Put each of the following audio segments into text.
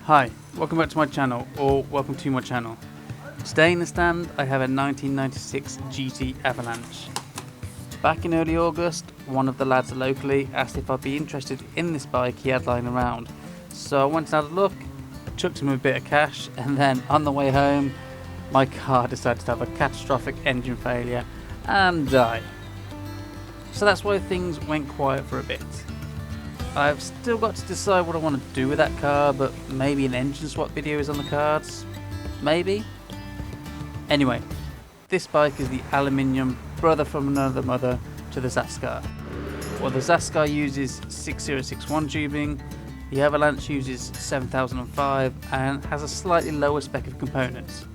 Hi, welcome back to my channel, or welcome to my channel. Today in the stand I have a 1996 GT Avalanche. Back in early August, one of the lads locally asked if I'd be interested in this bike he had lying around. So I went and had a look, chucked him a bit of cash, and then on the way home my car decided to have a catastrophic engine failure and die. So that's why things went quiet for a bit. I've still got to decide what I want to do with that car, but maybe an engine swap video is on the cards. Maybe? Anyway, this bike is the Aluminium brother from another mother to the Zascar. Well, the Zascar uses 6061 tubing, the Avalanche uses 7005 and has a slightly lower spec of components.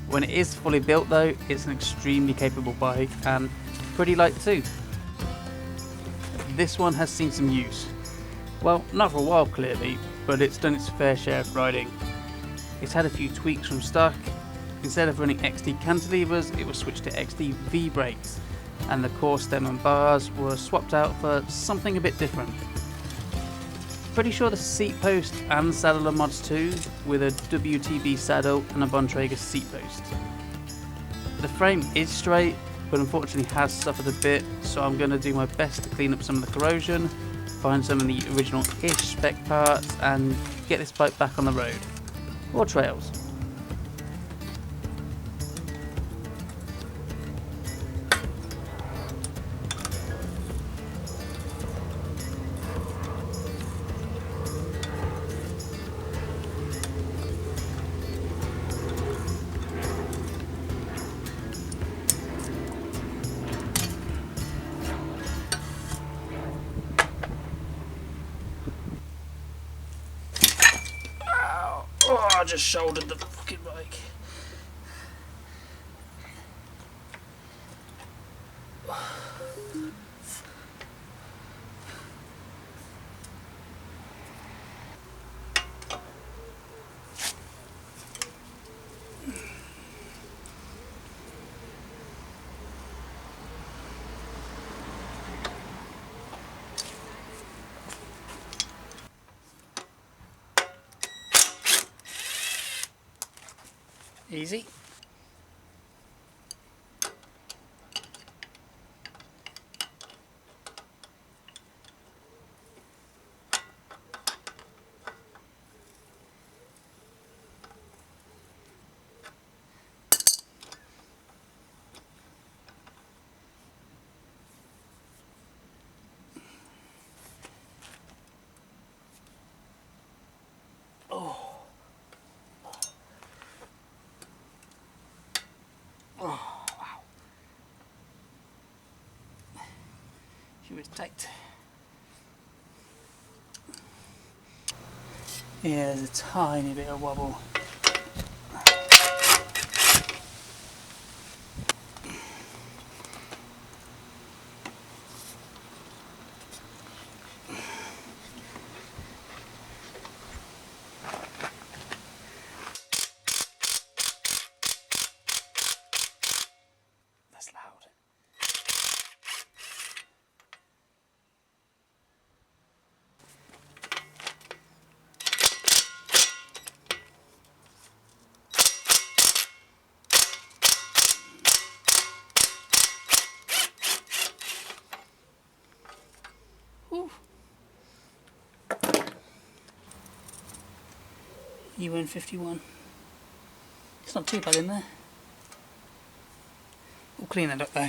When it is fully built though, it's an extremely capable bike and pretty light too. This one has seen some use. Well, not for a while clearly, but it's done its fair share of riding. It's had a few tweaks from stock. Instead of running XD cantilevers, it was switched to XD V brakes, and the core stem and bars were swapped out for something a bit different. Pretty sure the seat post and saddle are mods too, with a WTB saddle and a Bontrager seat post. The frame is straight, but unfortunately has suffered a bit, so I'm going to do my best to clean up some of the corrosion, find some of the original-ish spec parts and get this bike back on the road, or trails. Oh, I just shouldered the fucking bike. Easy. She was tight. Yeah, there's a tiny bit of wobble. That's loud. UN 51. It's not too bad in there. We'll clean that up though.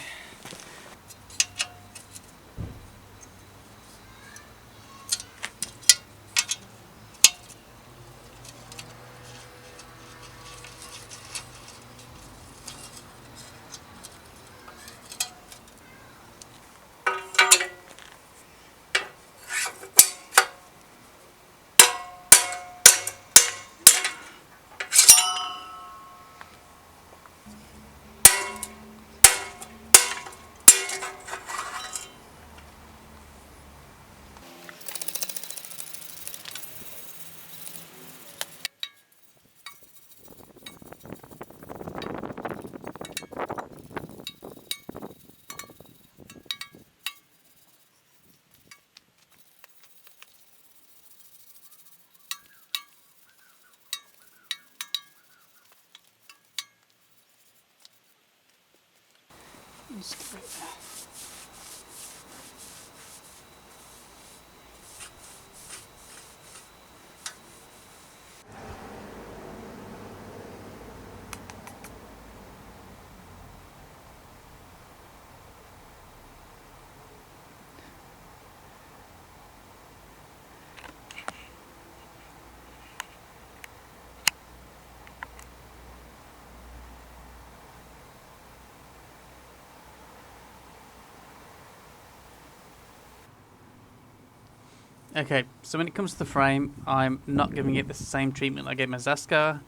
Okay, so when it comes to the frame, I'm not giving it the same treatment I gave my Zascar.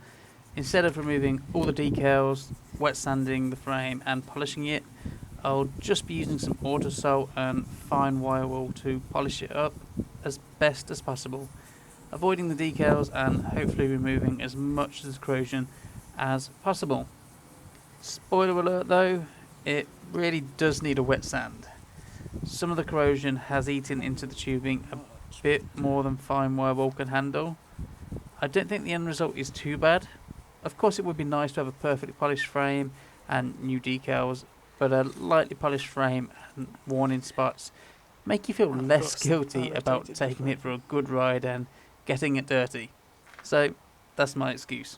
Instead of removing all the decals, wet sanding the frame and polishing it, I'll just be using some autosol and fine wire wool to polish it up as best as possible, avoiding the decals and hopefully removing as much of the corrosion as possible. Spoiler alert though, it really does need a wet sand. Some of the corrosion has eaten into the tubing a bit more than fine wire wool can handle. I don't think the end result is too bad. Of course it would be nice to have a perfectly polished frame and new decals, but a lightly polished frame and worn-in spots make you feel less guilty about taking it for a good ride and getting it dirty. So that's my excuse.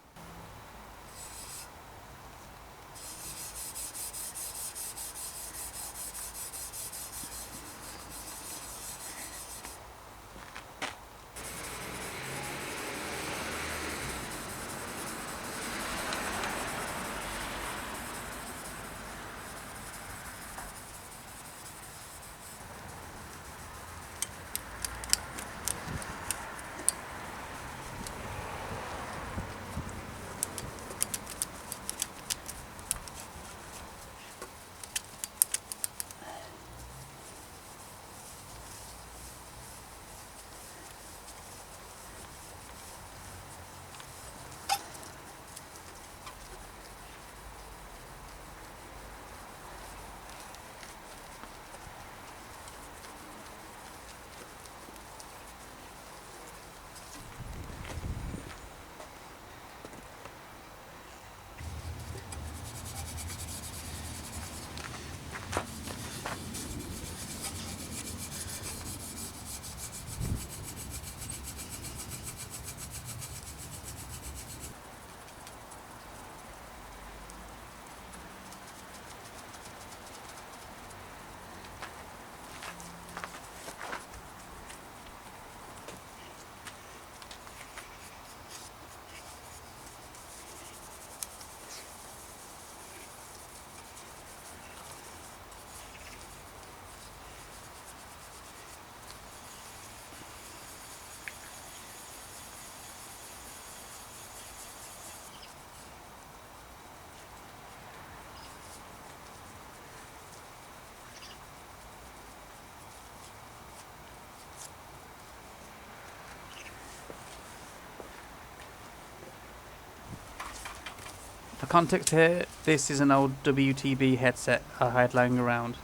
For context here, this is an old WTB headset I had lying around.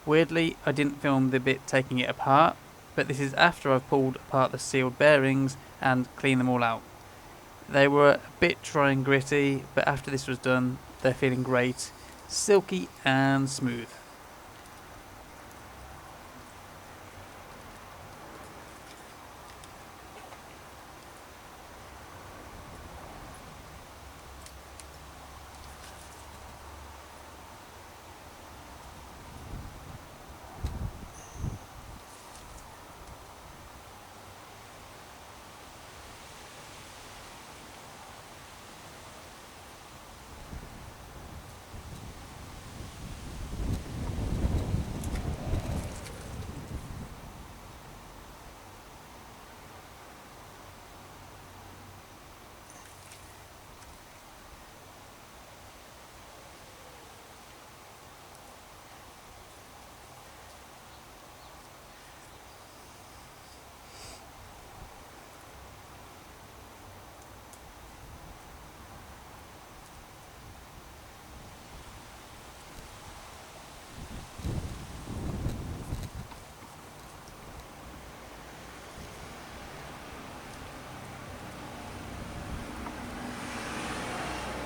Weirdly, I didn't film the bit taking it apart, but this is after I've pulled apart the sealed bearings and cleaned them all out. They were a bit dry and gritty, but after this was done, they're feeling great, silky and smooth.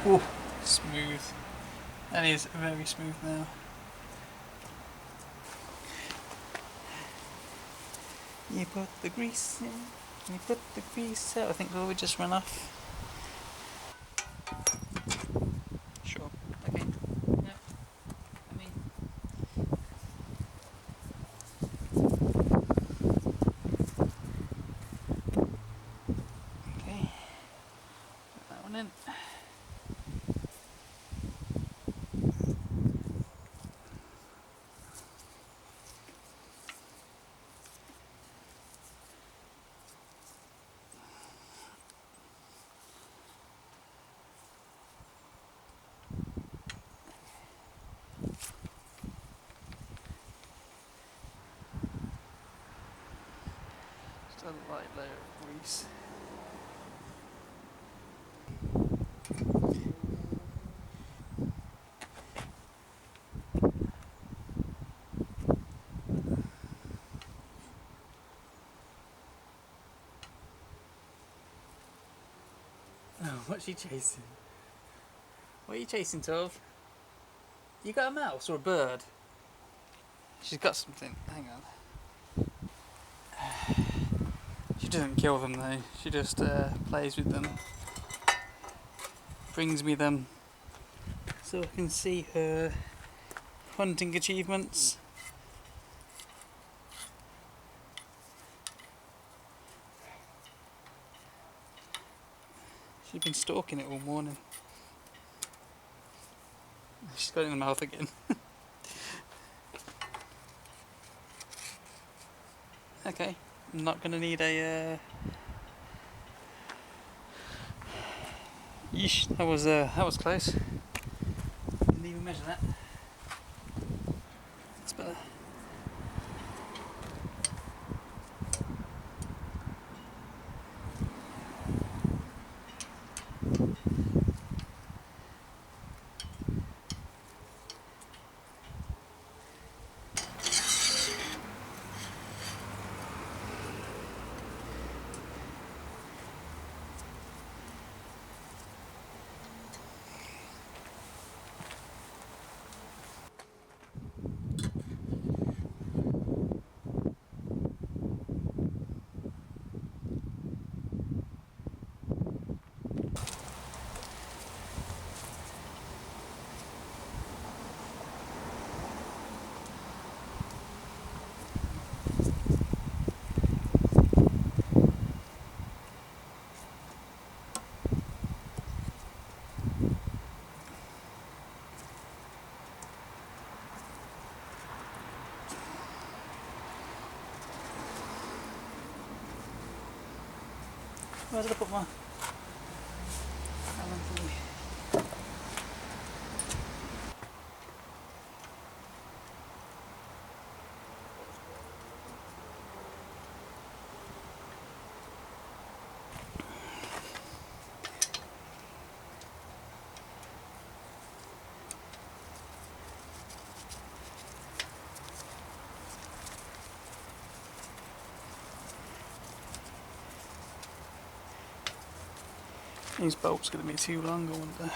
Ooh, smooth. That is very smooth now. You put the grease in, you put the grease out. I think we'll just run off. Sure. Okay. Yeah. I mean. Okay. Put that one in. Just a light layer of grease. Oh, what's she chasing? What are you chasing, Tove? You got a mouse or a bird? She's got something. Hang on. She doesn't kill them though. She just plays with them. Brings me them so I can see her hunting achievements. She's been stalking it all morning. She's got it in the mouth again. Okay, I'm not going to need a... Yeesh, that was close. Didn't even measure that. That's better. Where did I put my Allen key? These bolts are going to be too long, I wonder.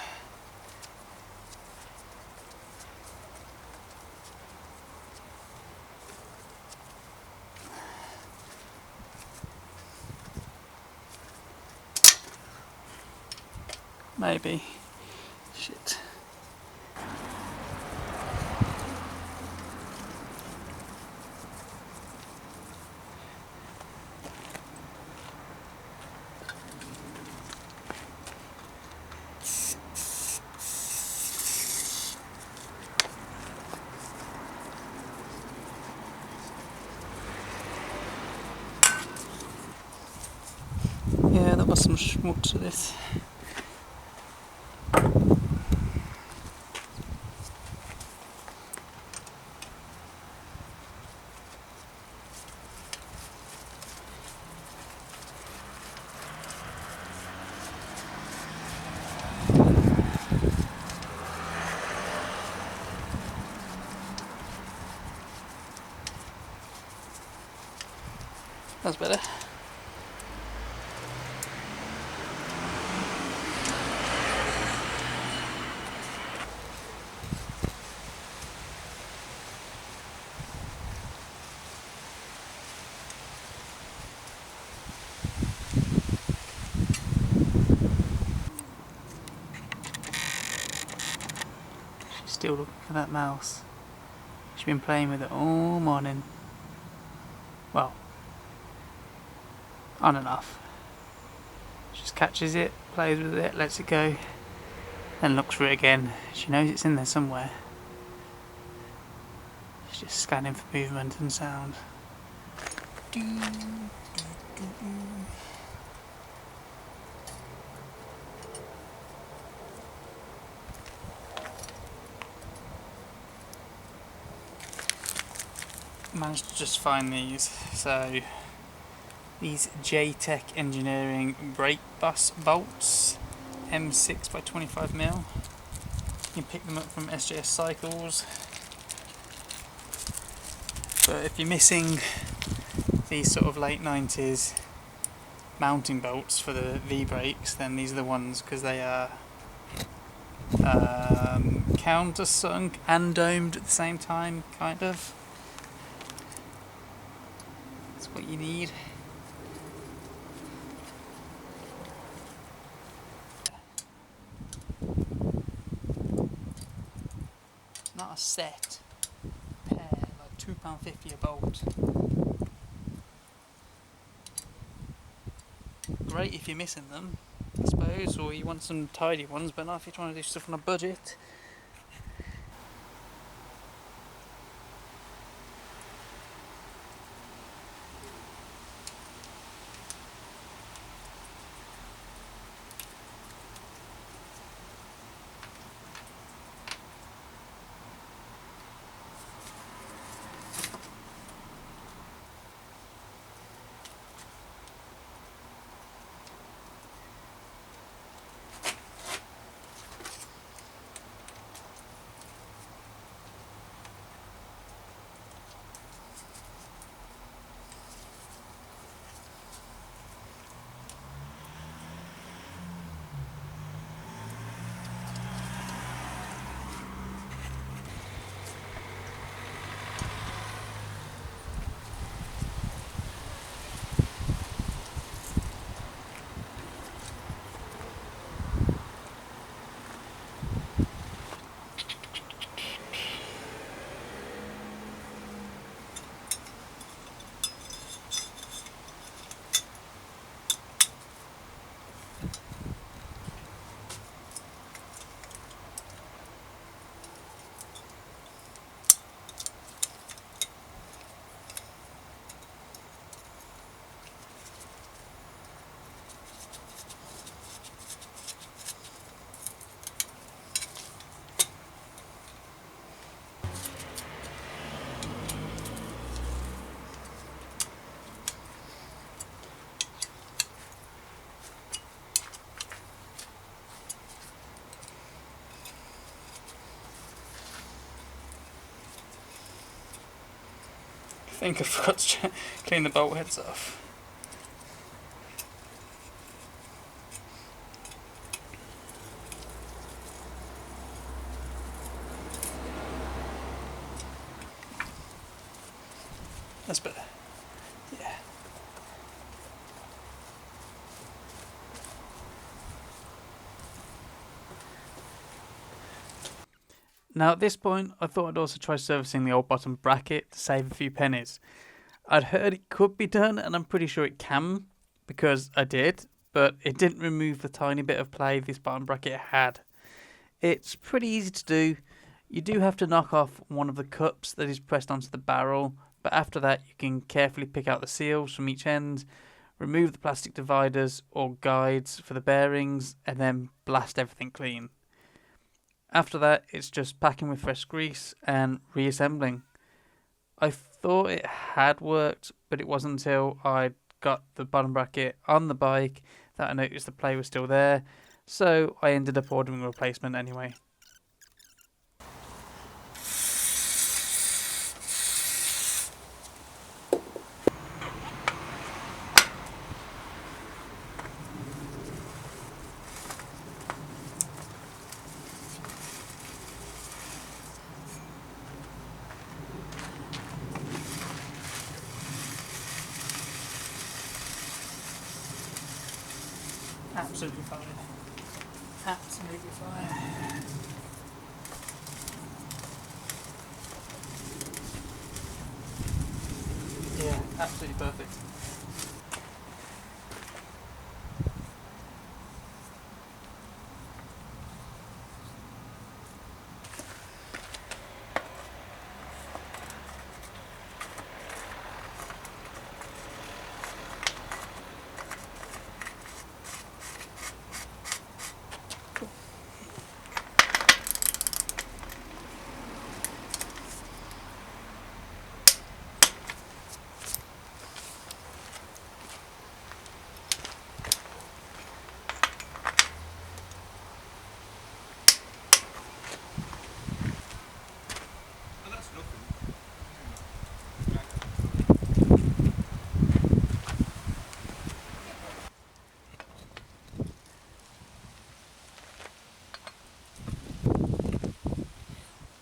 Maybe. Shit. Yeah, that was some schmutz to this. That's better. still looking for that mouse. She's been playing with it all morning. Well, on and off. She just catches it, plays with it, lets it go, then looks for it again. She knows it's in there somewhere. She's just scanning for movement and sound. Managed to just find these. So these JTech Engineering brake bus bolts, M6 by 25mm. You can pick them up from SJS Cycles. But if you're missing these sort of late 90s mounting bolts for the V-brakes, then these are the ones, because they are countersunk and domed at the same time, kind of. That's what you need. Not a set, pair, like £2.50 a bolt. Great if you're missing them, I suppose, or you want some tidy ones, but not if you're trying to do stuff on a budget. I think I forgot to clean the bolt heads off. That's better. Yeah. Now at this point, I thought I'd also try servicing the old bottom bracket to save a few pennies. I'd heard it could be done, and I'm pretty sure it can, because I did, but it didn't remove the tiny bit of play this bottom bracket had. It's pretty easy to do. You do have to knock off one of the cups that is pressed onto the barrel, but after that you can carefully pick out the seals from each end, remove the plastic dividers or guides for the bearings, and then blast everything clean. After that, it's just packing with fresh grease and reassembling. I thought it had worked, but it wasn't until I got the bottom bracket on the bike that I noticed the play was still there, so I ended up ordering a replacement anyway. Absolutely fine. Absolutely fine. Absolutely perfect.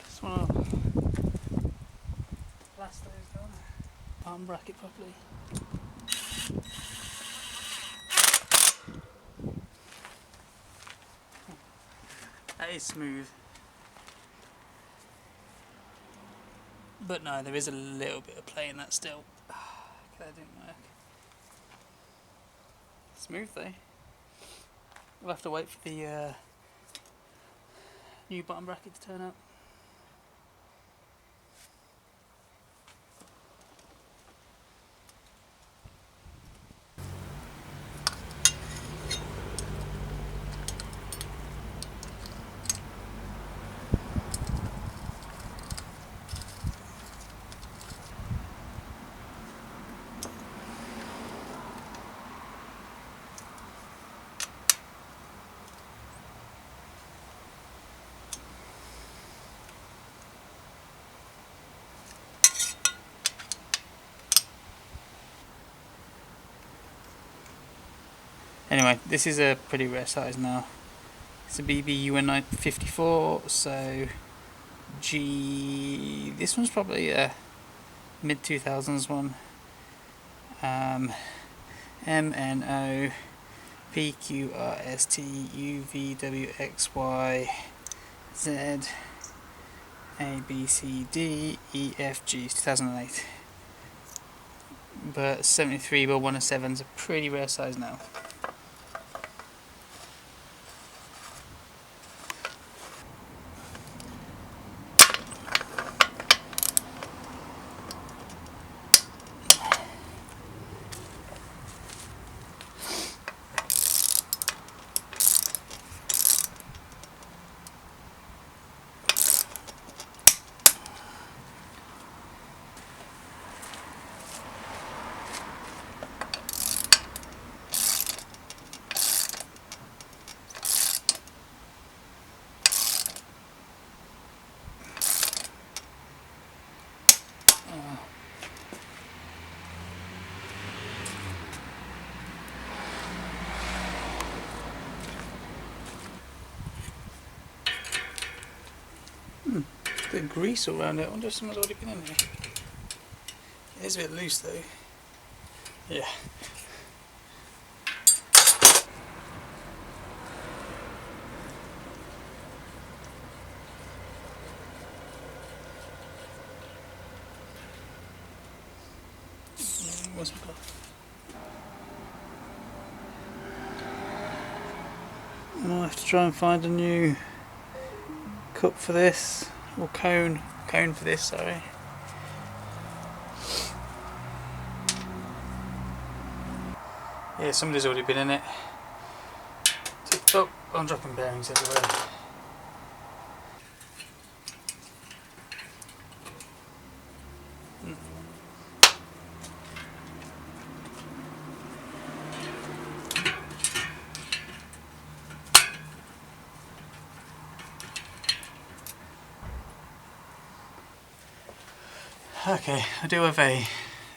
Just want to blast those down. Arm bracket properly. That is smooth. But no, there is a little bit of play in that still. That didn't work. Smooth though. We'll have to wait for the new bottom bracket to turn up. Anyway, this is a pretty rare size now. It's a BB UN54, so this one's probably a mid 2000s one. MNO PQRST UVWXY Z ABCD EFG. It's 2008, but 73 by 107 is a pretty rare size now. Bit of grease all around it. I wonder if someone's already been in here. It is a bit loose though. Yeah. What's we got? I'll have to try and find a new cup for this. Or cone for this, sorry. Yeah, somebody's already been in it. Oh, I'm dropping bearings everywhere. Okay, I do have a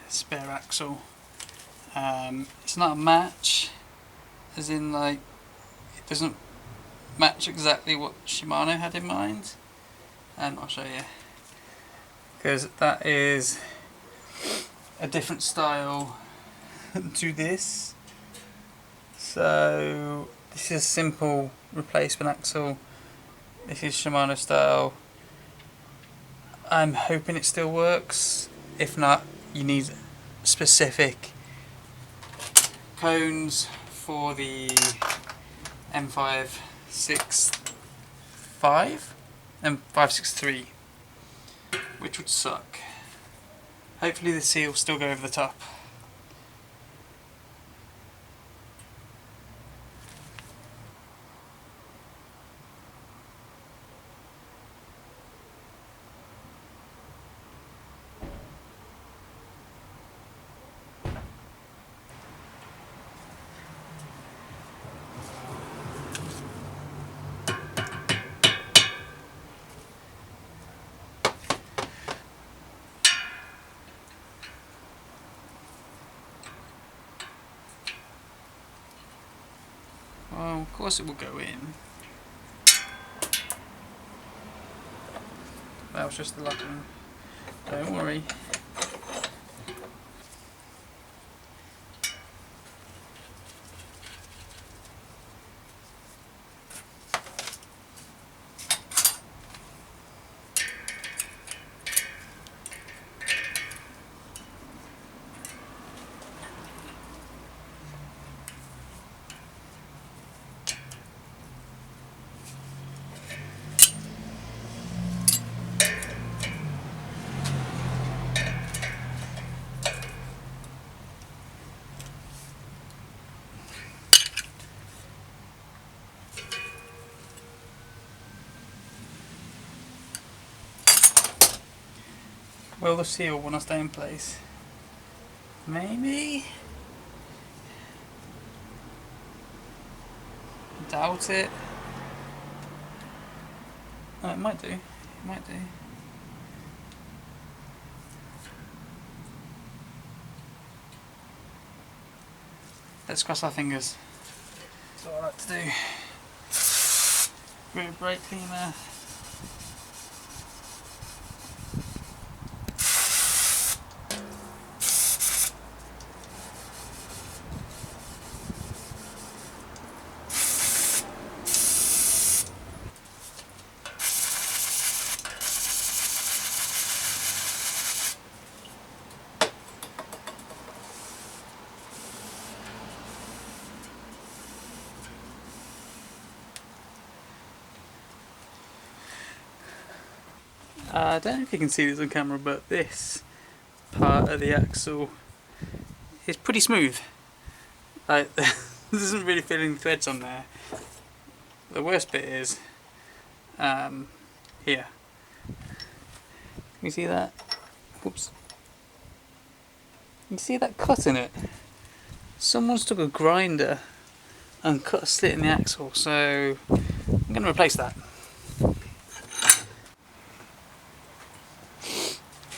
spare axle. It's not a match, as in like it doesn't match exactly what Shimano had in mind. I'll show you, because that is a different style to this. So this is a simple replacement axle. This is Shimano style. I'm hoping it still works. If not, you need specific cones for the M563, which would suck. Hopefully the seal will still go over the top. Well, of course it will go in. That was just the locking. Don't worry. Will the seal want to stay in place? Maybe? Doubt it. Oh, it might do. It might do. Let's cross our fingers. That's what I like to do. Rear brake cleaner. I don't know if you can see this on camera, but this part of the axle is pretty smooth. Like, there doesn't really feel any threads on there. The worst bit is here. Can you see that? Oops. You see that cut in it? Someone's took a grinder and cut a slit in the axle, so I'm going to replace that.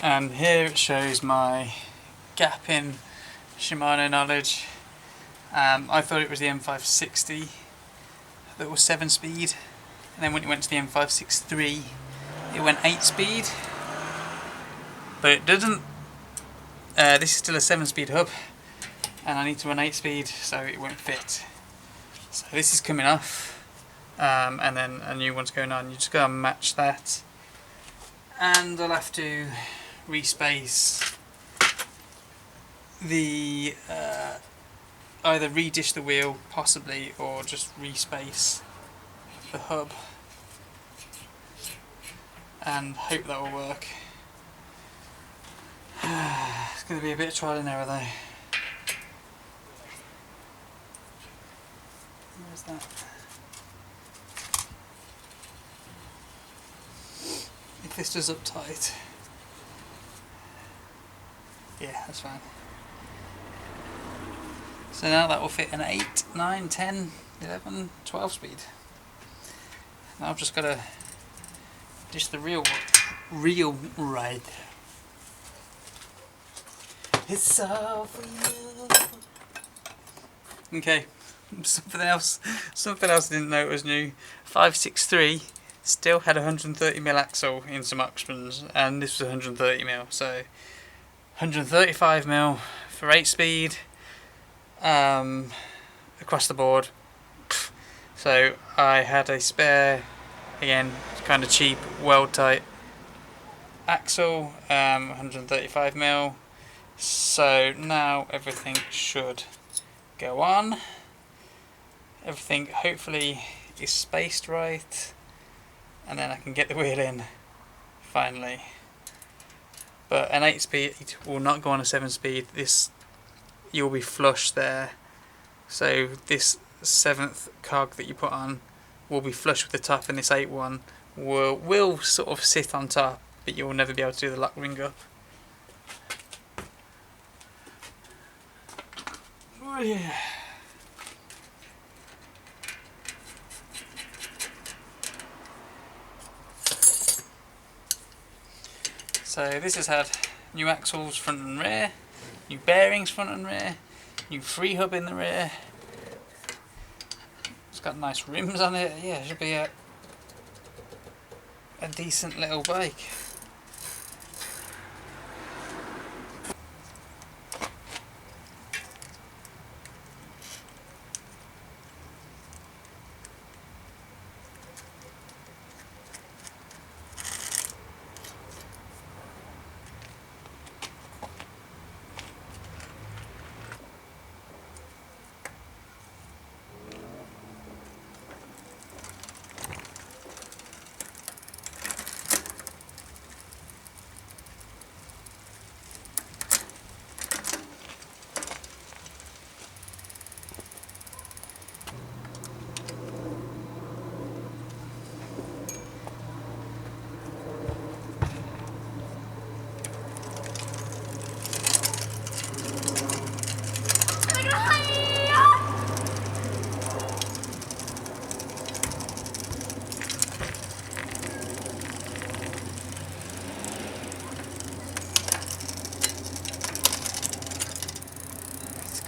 And here it shows my gap in Shimano knowledge. I thought it was the M560 that was 7-speed, and then when it went to the M563 it went 8-speed, but it didn't. This is still a 7-speed hub and I need to run 8-speed, so it won't fit. So this is coming off, and then a new one's going on. You just gotta match that, and I'll have to respace the either redish the wheel possibly, or just respace the hub, and hope that will work. It's going to be a bit of trial and error though. Where's that? If this does up tight. Yeah, that's fine. So now that will fit an 8, 9, 10, 11, 12 speed. Now I've just got to dish the reel right. It's all for you. Okay, something else I didn't know it was new. 563 still had 130mm axle in some options, and this was 130mm, so 135mm for 8-speed across the board. So I had a spare, again, kind of cheap, weld tight axle, 135mm. So now everything should go on. Everything hopefully is spaced right, and then I can get the wheel in finally. But an 8-speed will not go on a 7-speed. This, you'll be flush there. So this 7th cog that you put on will be flush with the top, and this 8 one will sort of sit on top, but you'll never be able to do the lock ring up. Oh yeah. So this has had new axles front and rear, new bearings front and rear, new free hub in the rear. It's got nice rims on it. Yeah, it should be a decent little bike.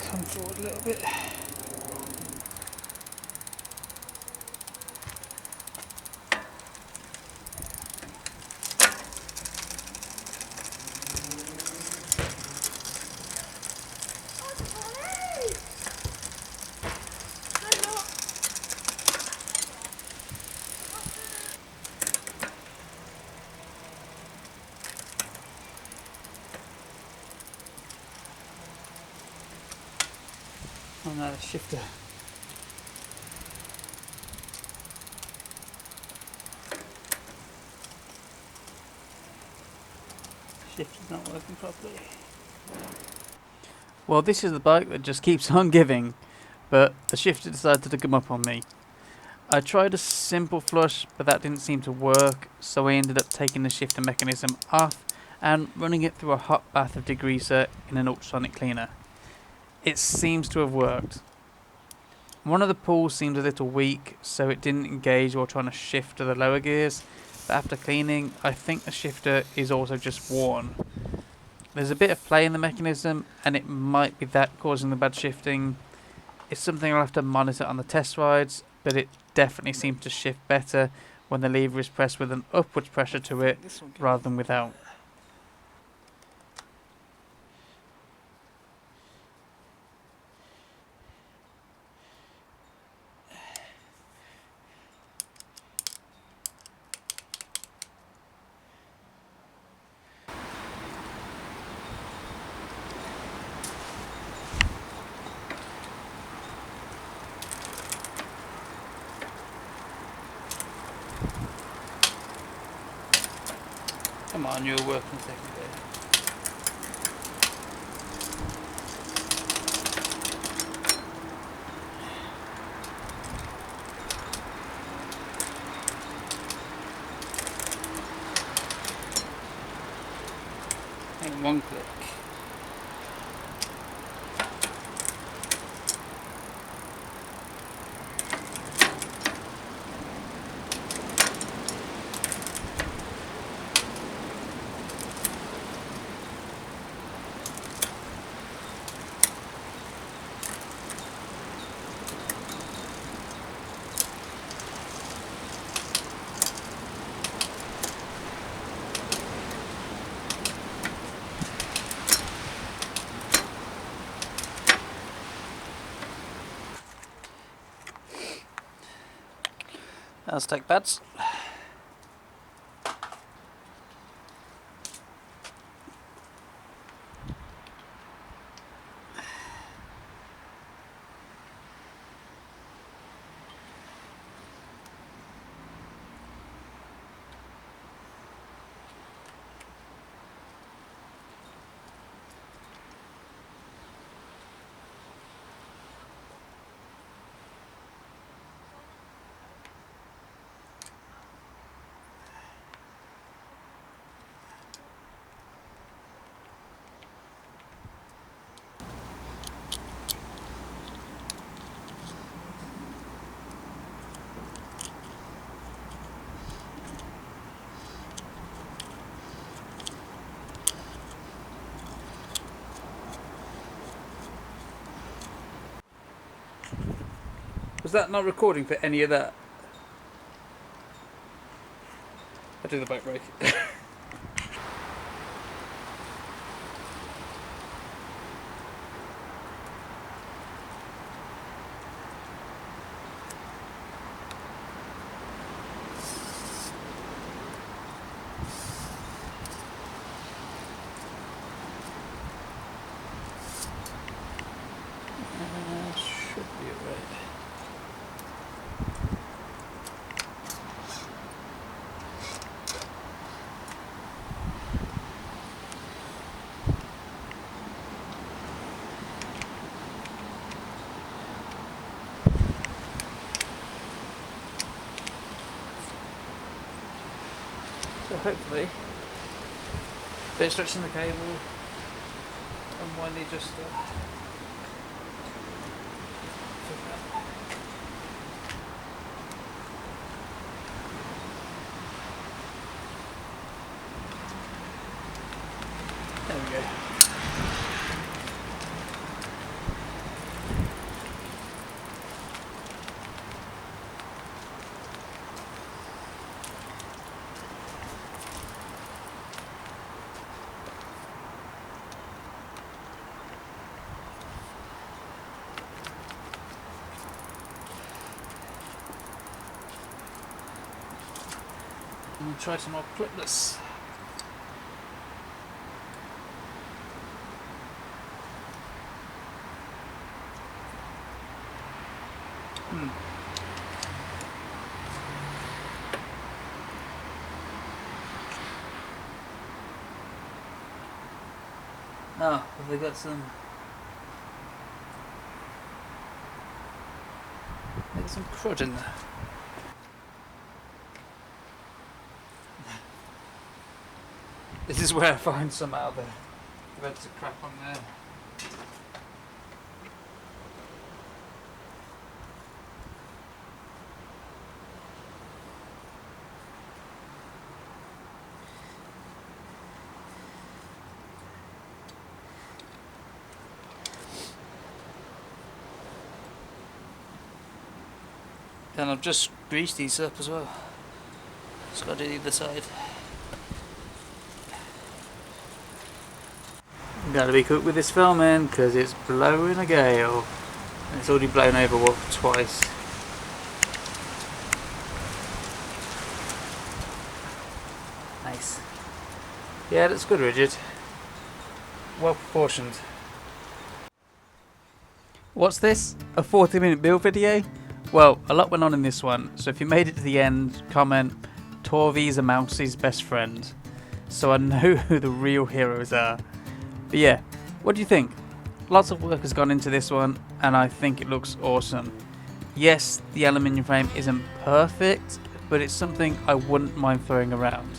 Come forward a little bit. Oh no, the shifter. Shifter's not working properly. Well, this is the bike that just keeps on giving, but the shifter decided to come up on me. I tried a simple flush, but that didn't seem to work, so I ended up taking the shifter mechanism off and running it through a hot bath of degreaser in an ultrasonic cleaner. It seems to have worked. One of the pulls seemed a little weak, so it didn't engage while trying to shift to the lower gears, but after cleaning, I think the shifter is also just worn. There's a bit of play in the mechanism, and it might be that causing the bad shifting. It's something I'll have to monitor on the test rides, but it definitely seems to shift better when the lever is pressed with an upwards pressure to it rather than without. Come on, you're working second there. And one click. Aztec pads. Was that not recording for any of that? I do the back brake. Should be alright. So hopefully, a bit of stretching the cable, and when they just there we go. And we'll try some more clipless. Oh, have they got some? There's some crud in there. This is where I find some out of the threads of crap on there. And I've just greased these up as well. Just got to do the other side. Gotta be quick with this filming because it's blowing a gale. And it's already blown over twice. Nice. Yeah, that's good, rigid. Well proportioned. What's this? A 40-minute build video? Well, a lot went on in this one, so if you made it to the end, comment, Torvi's a Mousie's best friend, so I know who the real heroes are. But yeah, what do you think? Lots of work has gone into this one, and I think it looks awesome. Yes, the aluminium frame isn't perfect, but it's something I wouldn't mind throwing around.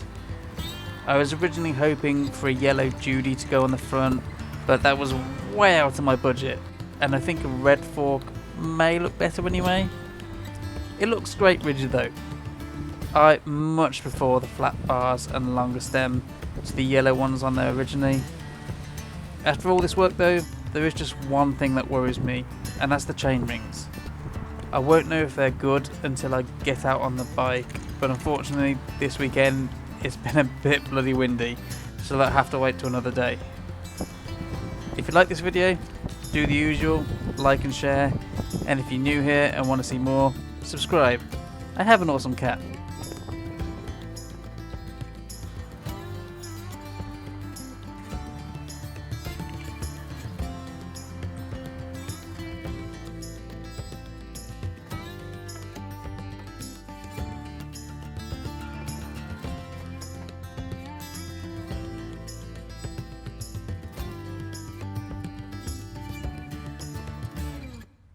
I was originally hoping for a yellow Judy to go on the front, but that was way out of my budget, and I think a red fork may look better anyway. It looks great rigid though. I much prefer the flat bars and longer stem to the yellow ones on there originally. After all this work though, there is just one thing that worries me, and that's the chain rings. I won't know if they're good until I get out on the bike, but unfortunately this weekend it's been a bit bloody windy, so I'll have to wait till another day. If you like this video, do the usual, like and share, and if you're new here and want to see more, subscribe. I have an awesome cat.